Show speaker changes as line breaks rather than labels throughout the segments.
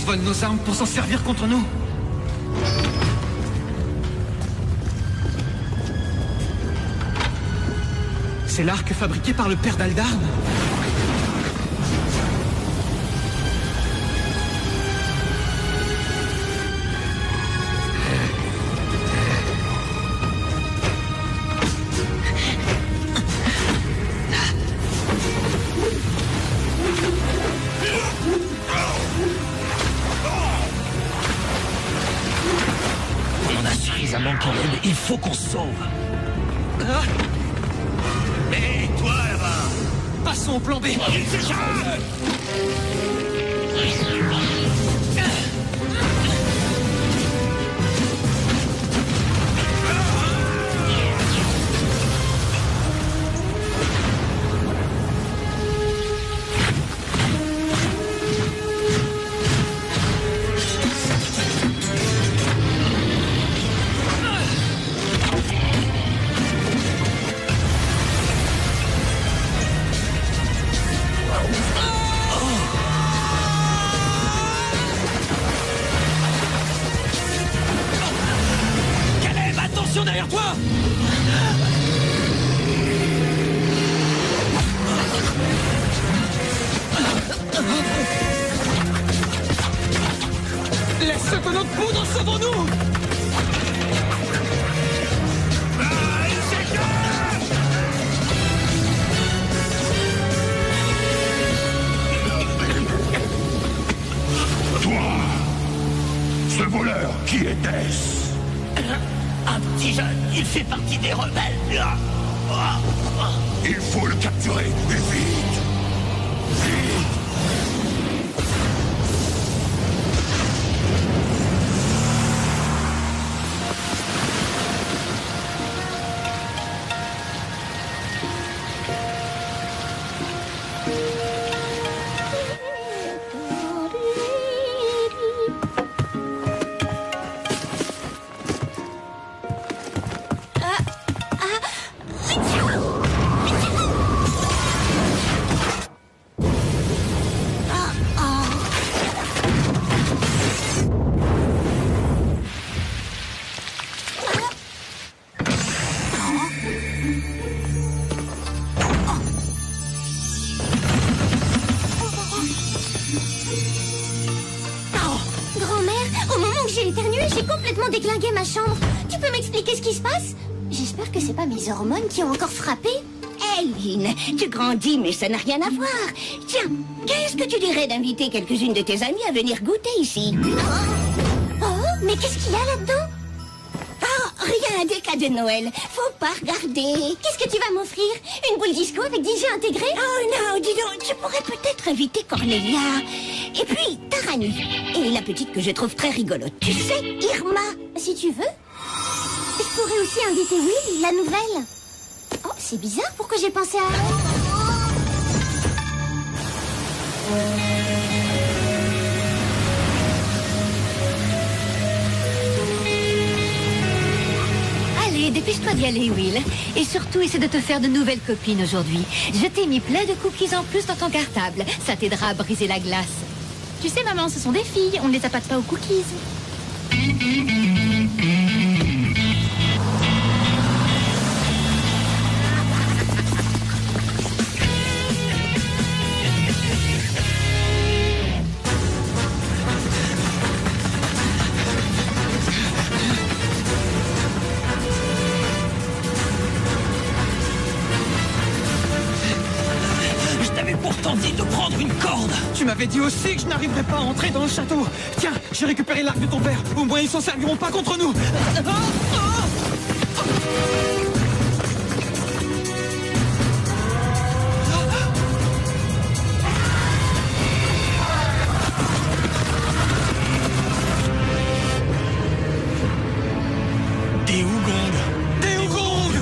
volent nos armes pour s'en servir contre nous. C'est l'arc fabriqué par le père d'Aldarn.
On a suffisamment qu'il aide, il faut qu'on se sauve.
Hé, toi là-bas!
Passons au plan B.
Il s'échappe!
Derrière toi!
Laisse ce tonneau de poudre, sauvons-nous!
Toi! Ce voleur, qui était-ce?
Un petit jeune, il fait partie des rebelles.
Il faut le capturer, et vite! Vite!
J'ai complètement déglingué ma chambre. Tu peux m'expliquer ce qui se passe? J'espère que c'est pas mes hormones qui ont encore frappé.
Lynn, tu grandis, mais ça n'a rien à voir. Tiens, qu'est-ce que tu dirais d'inviter quelques-unes de tes amies à venir goûter ici?
Oh, mais qu'est-ce qu'il y a là-dedans?
Oh, rien, des cadeaux de Noël. Faut pas regarder.
Qu'est-ce que tu vas m'offrir? Une boule disco avec DJ intégré?
Oh non, dis donc, tu pourrais peut-être inviter Cornelia. Et puis, Tarani. Et la petite que je trouve très rigolote. Tu sais, Irma.
Si tu veux. Je pourrais aussi inviter Will, la nouvelle. Oh, c'est bizarre, pourquoi j'ai pensé à...
Allez, dépêche-toi d'y aller, Will. Et surtout, essaie de te faire de nouvelles copines aujourd'hui. Je t'ai mis plein de cookies en plus dans ton cartable. Ça t'aidera à briser la glace.
Tu sais, maman, ce sont des filles. On ne les appâte pas aux cookies.
Pourtant dit de prendre une corde.
Tu m'avais dit aussi que je n'arriverais pas à entrer dans le château. Tiens, j'ai récupéré l'arc de ton père. Au moins, ils s'en serviront pas contre nous.
Des Wugong.
Des Wugong.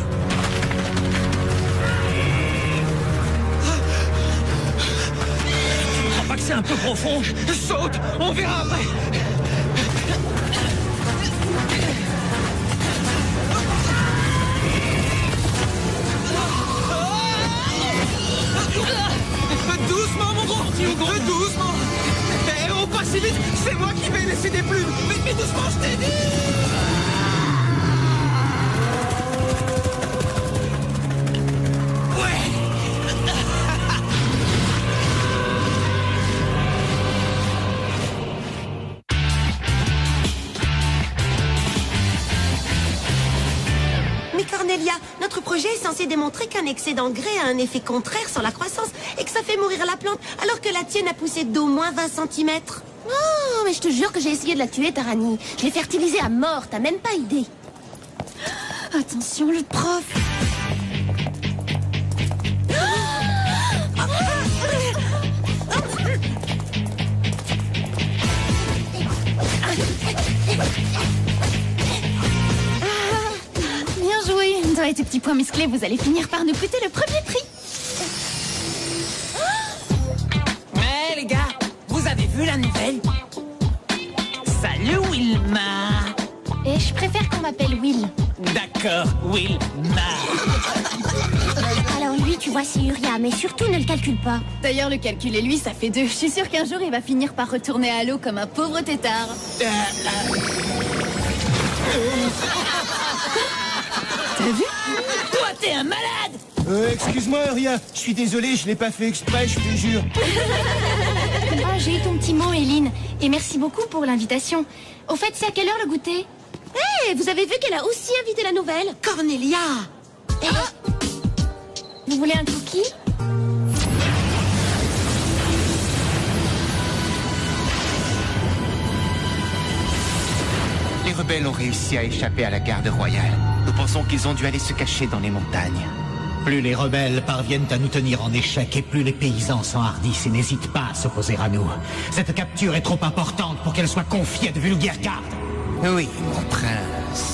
C'est un peu profond.
Saute, on verra après. Doucement, mon gros. Doucement. Et on passe si vite. C'est moi qui vais laisser des plumes. Mais doucement, je t'ai dit.
Cornelia, notre projet est censé démontrer qu'un excès d'engrais a un effet contraire sur la croissance et que ça fait mourir la plante alors que la tienne a poussé d'au moins 20 cm.
Oh, mais je te jure que j'ai essayé de la tuer, Tarani. Je l'ai fertilisée à mort, t'as même pas idée.
Attention, le prof. Bien joué. Toi et tes petits points musclés, vous allez finir par nous coûter le premier prix.
Mais les gars, vous avez vu la nouvelle? Salut Wilma.
Et je préfère qu'on m'appelle Will.
D'accord, Wilma.
Alors lui, tu vois, c'est Uria, mais surtout ne le calcule pas.
D'ailleurs, le calculer lui, ça fait 2. Je suis sûre qu'un jour, il va finir par retourner à l'eau comme un pauvre tétard. T'as vu?
Toi, t'es un malade.
Excuse-moi, Uria. Je suis désolé, je l'ai pas fait exprès, je te jure.
Ah, j'ai eu ton petit mot, Eline. Et merci beaucoup pour l'invitation. Au fait, c'est à quelle heure le goûter?
Hé, vous avez vu qu'elle a aussi invité la nouvelle?
Cornelia!
Vous voulez un cookie?
Les rebelles ont réussi à échapper à la garde royale. Nous pensons qu'ils ont dû aller se cacher dans les montagnes.
Plus les rebelles parviennent à nous tenir en échec et plus les paysans s'enhardissent et n'hésitent pas à s'opposer à nous. Cette capture est trop importante pour qu'elle soit confiée à de vulgaires gardes.
Oui, mon prince.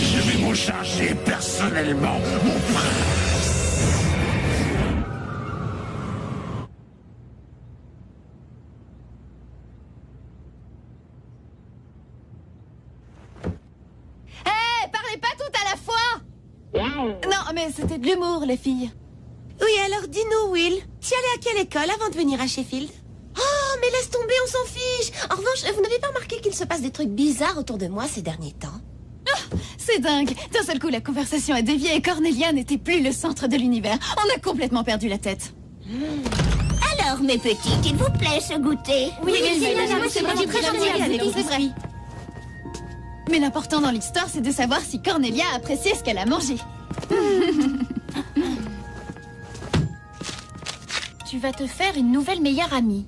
Je vais m'en charger personnellement, mon prince.
Parlez pas tout à la fois. Non, mais c'était de l'humour, les filles.
Oui, alors dis-nous, Will, t'y allais à quelle école avant de venir à Sheffield?
Oh, mais laisse tomber, on s'en fiche. En revanche, vous n'avez pas remarqué qu'il se passe des trucs bizarres autour de moi ces derniers temps?
C'est dingue. D'un seul coup, la conversation a dévié et Cornelia n'était plus le centre de l'univers. On a complètement perdu la tête.
Alors, mes petites, il vous plaît ce goûter?
Oui,
c'est vraiment très gentil.
c'est vrai. Mais l'important dans l'histoire, c'est de savoir si Cornelia a apprécié ce qu'elle a mangé.
Tu vas te faire une nouvelle meilleure amie.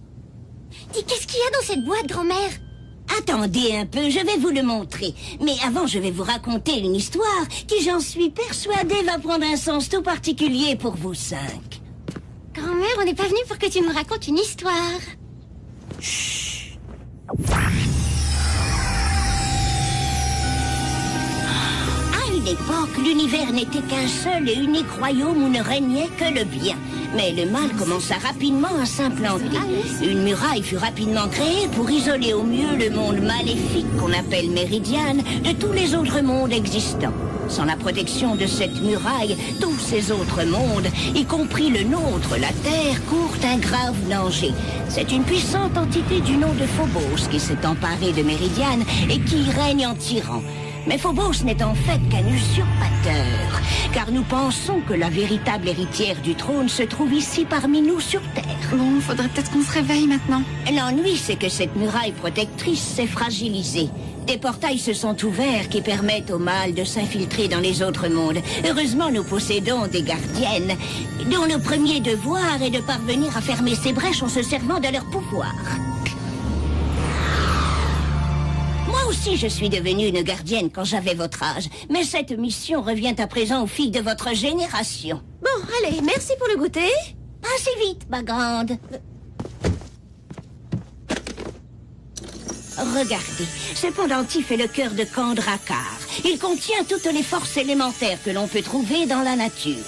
Dis, qu'est-ce qu'il y a dans cette boîte, grand-mère?
Attendez un peu, je vais vous le montrer. Mais avant, je vais vous raconter une histoire qui, j'en suis persuadée, va prendre un sens tout particulier pour vous 5.
Grand-mère, on n'est pas venu pour que tu nous racontes une histoire.
À une époque, l'univers n'était qu'un seul et unique royaume où ne régnait que le bien. Mais le mal commença rapidement à s'implanter. Une muraille fut rapidement créée pour isoler au mieux le monde maléfique qu'on appelle Méridiane de tous les autres mondes existants. Sans la protection de cette muraille, tous ces autres mondes, y compris le nôtre, la Terre, courent un grave danger. C'est une puissante entité du nom de Phobos qui s'est emparée de Méridiane et qui y règne en tyran. Mais Phobos n'est en fait qu'un usurpateur, car nous pensons que la véritable héritière du trône se trouve ici parmi nous sur Terre.
Bon, faudrait peut-être qu'on se réveille maintenant.
L'ennui, c'est que cette muraille protectrice s'est fragilisée. Des portails se sont ouverts qui permettent au mal de s'infiltrer dans les autres mondes. Heureusement, nous possédons des gardiennes, dont le premier devoir est de parvenir à fermer ces brèches en se servant de leur pouvoir. Moi aussi, je suis devenue une gardienne quand j'avais votre âge. Mais cette mission revient à présent aux filles de votre génération.
Bon, allez, merci pour le goûter.
Passez vite, ma grande. Regardez, ce pendentif est le cœur de Kandrakar. Il contient toutes les forces élémentaires que l'on peut trouver dans la nature.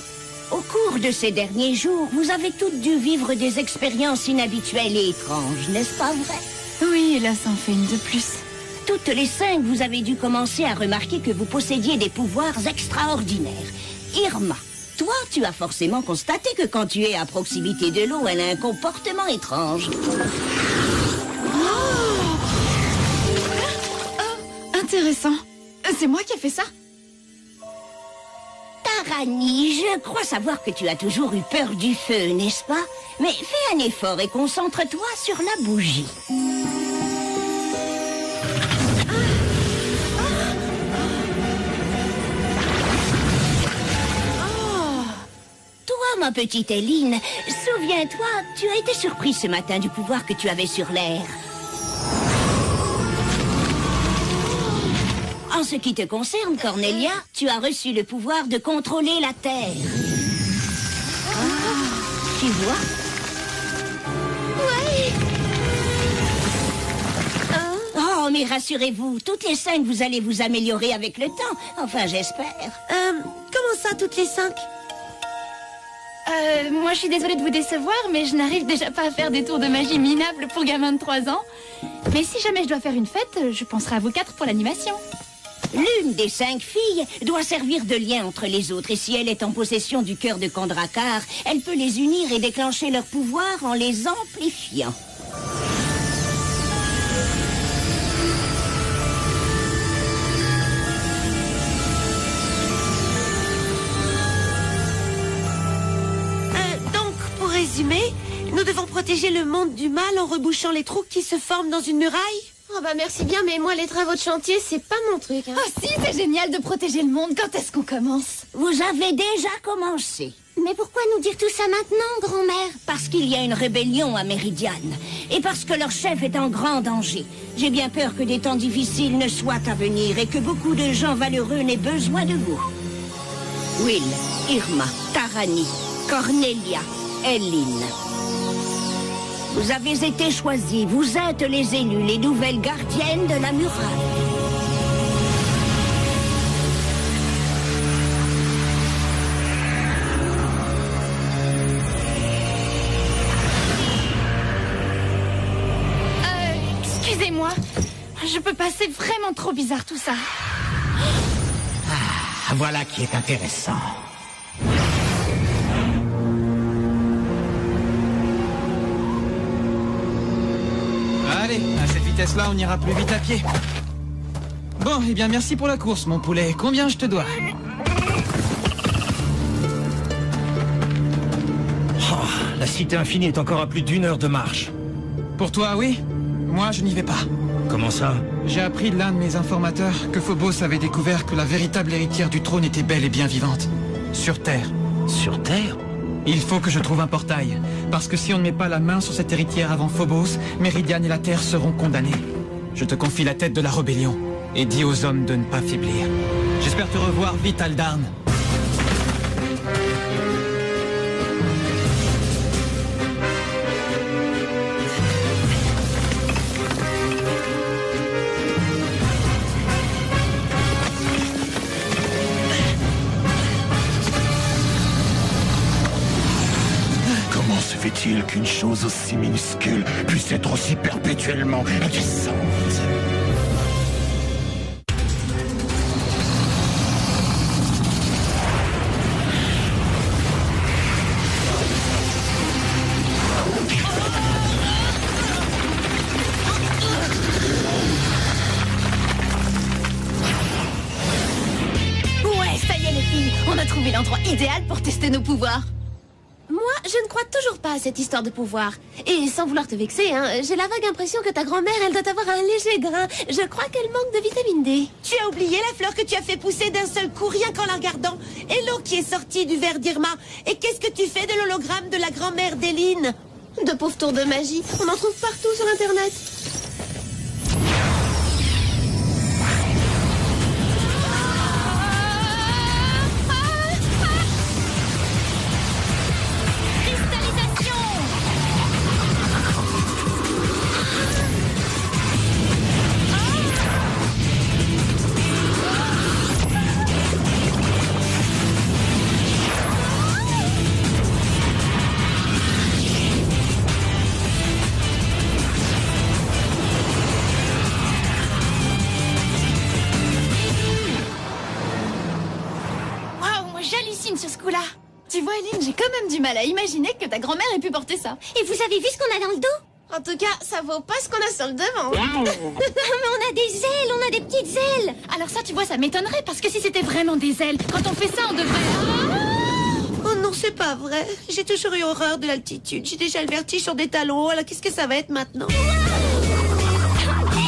Au cours de ces derniers jours, vous avez toutes dû vivre des expériences inhabituelles et étranges, n'est-ce pas vrai?
Oui, là, ça en fait une de plus.
Toutes les 5, vous avez dû commencer à remarquer que vous possédiez des pouvoirs extraordinaires. Irma, toi, tu as forcément constaté que quand tu es à proximité de l'eau, elle a un comportement étrange.
Intéressant. C'est moi qui ai fait ça?
Tarani, je crois savoir que tu as toujours eu peur du feu, n'est-ce pas? Mais fais un effort et concentre-toi sur la bougie. Toi, ma petite Éline, souviens-toi, tu as été surprise ce matin du pouvoir que tu avais sur l'air. En ce qui te concerne, Cornelia, tu as reçu le pouvoir de contrôler la Terre. Tu vois?
Ouais.
Oh, mais rassurez-vous, toutes les 5, vous allez vous améliorer avec le temps. Enfin, j'espère.
Comment ça, toutes les 5?
Moi, je suis désolée de vous décevoir, mais je n'arrive déjà pas à faire des tours de magie minables pour gamins de 3 ans. Mais si jamais je dois faire une fête, je penserai à vous 4 pour l'animation.
L'une des 5 filles doit servir de lien entre les autres. Et si elle est en possession du cœur de Kandrakar, elle peut les unir et déclencher leur pouvoir en les amplifiant.
Donc, pour résumer, nous devons protéger le monde du mal en rebouchant les trous qui se forment dans une muraille?
Oh bah merci bien, mais moi les travaux de chantier, c'est pas mon truc. Oh si, c'est génial de protéger le monde. Quand est-ce qu'on commence?
Vous avez déjà commencé.
Mais pourquoi nous dire tout ça maintenant, grand-mère?
Parce qu'il y a une rébellion à Méridiane. Et parce que leur chef est en grand danger. J'ai bien peur que des temps difficiles ne soient à venir et que beaucoup de gens valeureux n'aient besoin de vous. Will, Irma, Tarani, Cornelia, Éline. Vous avez été choisis. Vous êtes les élus, les nouvelles gardiennes de la muraille.
Excusez-moi. Je peux pas, c'est vraiment trop bizarre tout ça.
Ah, voilà qui est intéressant.
Allez, à cette vitesse-là, on ira plus vite à pied. Bon, eh bien, merci pour la course, mon poulet. Combien je te dois?
Oh, la cité infinie est encore à plus d'1 heure de marche.
Pour toi, oui. Moi, je n'y vais pas.
Comment ça?
J'ai appris de l'un de mes informateurs que Phobos avait découvert que la véritable héritière du trône était belle et bien vivante. Sur Terre.
Sur Terre?
Il faut que je trouve un portail. Parce que si on ne met pas la main sur cette héritière avant Phobos, Méridiane et la Terre seront condamnés. Je te confie la tête de la rébellion. Et dis aux hommes de ne pas faiblir. J'espère te revoir vite, Aldarn.
Comment se fait-il qu'une chose aussi minuscule puisse être aussi perpétuellement indécente?
Ouais, ça y est les filles, on a trouvé l'endroit idéal pour tester nos pouvoirs.
Moi, je ne crois toujours pas à cette histoire de pouvoir. Et sans vouloir te vexer, hein, j'ai la vague impression que ta grand-mère, elle doit avoir un léger grain. Je crois qu'elle manque de vitamine D.
Tu as oublié la fleur que tu as fait pousser d'un seul coup, rien qu'en la regardant. Et l'eau qui est sortie du verre d'Irma. Et qu'est-ce que tu fais de l'hologramme de la grand-mère d'Éline?
De pauvres tours de magie, on en trouve partout sur Internet.
j'hallucine sur ce coup-là. Tu vois, Eileen, j'ai quand même du mal à imaginer que ta grand-mère ait pu porter ça.
Et vous avez vu ce qu'on a dans le dos?
En tout cas, ça vaut pas ce qu'on a sur le devant.
Mais on a des ailes, on a des petites ailes.
Alors ça, tu vois, ça m'étonnerait, parce que si c'était vraiment des ailes, quand on fait ça, on devrait...
Oh non, c'est pas vrai. J'ai toujours eu horreur de l'altitude. J'ai déjà le vertige sur des talons. Alors qu'est-ce que ça va être maintenant?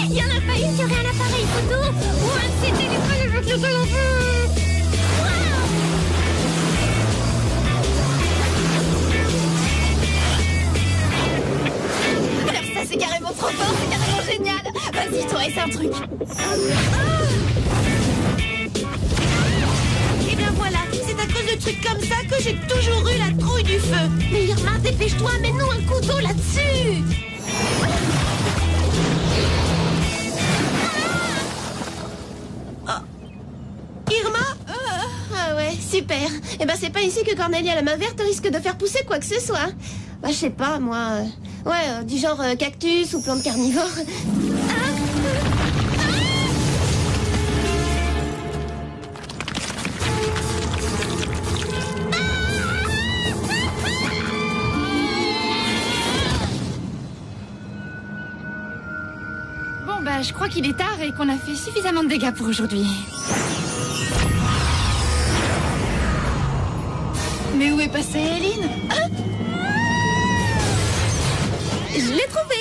Il y en a pas une qui aurait un appareil photo ou un de ces téléphones avec le téléphone.
Alors ça, c'est carrément trop fort, c'est carrément génial. Vas-y, toi, essaie un truc.
Et bien voilà, c'est à cause de trucs comme ça que j'ai toujours eu la trouille du feu.
Mais Irma, dépêche-toi, mets-nous un couteau là-dessus.
Irma?
Ah ouais, super. Eh ben c'est pas ici que Cornelia la main verte risque de faire pousser quoi que ce soit. Bah je sais pas, moi... ouais, du genre cactus ou plante carnivore.
Bon, bah, je crois qu'il est tard et qu'on a fait suffisamment de dégâts pour aujourd'hui. Mais où est passée Eileen?
Je l'ai trouvé.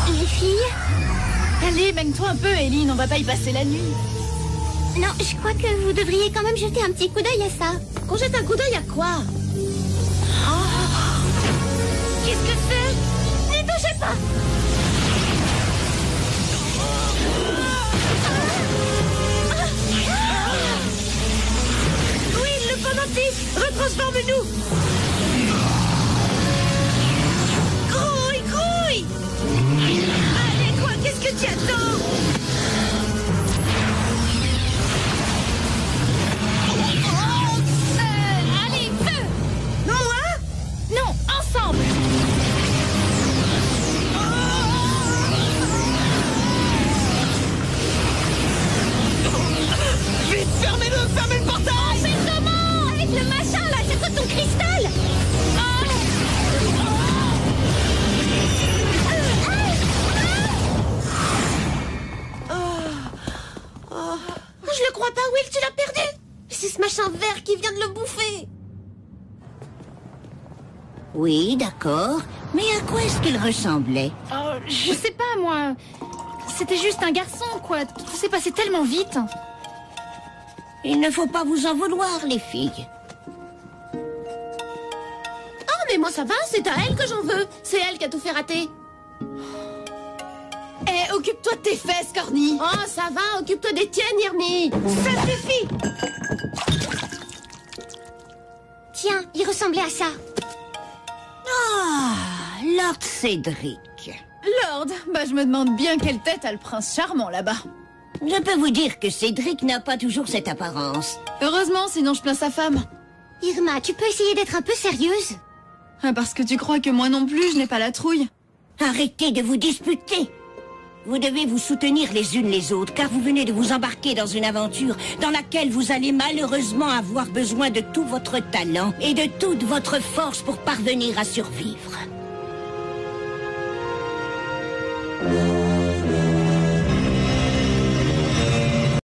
Les filles?
Allez, baigne-toi un peu, Eileen, on va pas y passer la nuit.
Non, je crois que vous devriez quand même jeter un petit coup d'œil à ça.
Qu'on jette un coup d'œil à quoi?
Qu'est-ce que c'est? N'y touchez pas!
Oui, le pendentif! Retransforme-nous! Grouille, grouille! Allez, quoi, qu'est-ce que tu attends?
Allez, feu!
Moi?
Non, ensemble!
Vite, fermez-le portail!
Mais comment? Avec le machin là, c'est quoi ton cristal?
Je le crois pas, Will, tu l'as perdu! C'est ce machin vert qui vient de le bouffer!
Oui, d'accord. Mais à quoi est-ce qu'il ressemblait?
Oh, je sais pas, moi. C'était juste un garçon, quoi. Tout s'est passé tellement vite.
Il ne faut pas vous en vouloir, les filles.
Oh, mais moi ça va, c'est à elle que j'en veux. C'est elle qui a tout fait rater.
Eh, occupe-toi de tes fesses, Corny.
Oh, ça va, occupe-toi des tiennes, Irmi.
Ça suffit!
Tiens, il ressemblait à ça.
Ah, Lord Cédric.
Lord, bah je me demande bien quelle tête a le prince charmant là-bas.
Je peux vous dire que Cédric n'a pas toujours cette apparence.
Heureusement, sinon je plains sa femme.
Irma, tu peux essayer d'être un peu sérieuse?
Ah, parce que tu crois que moi non plus, je n'ai pas la trouille.
Arrêtez de vous disputer. Vous devez vous soutenir les unes les autres, car vous venez de vous embarquer dans une aventure dans laquelle vous allez malheureusement avoir besoin de tout votre talent et de toute votre force pour parvenir à survivre.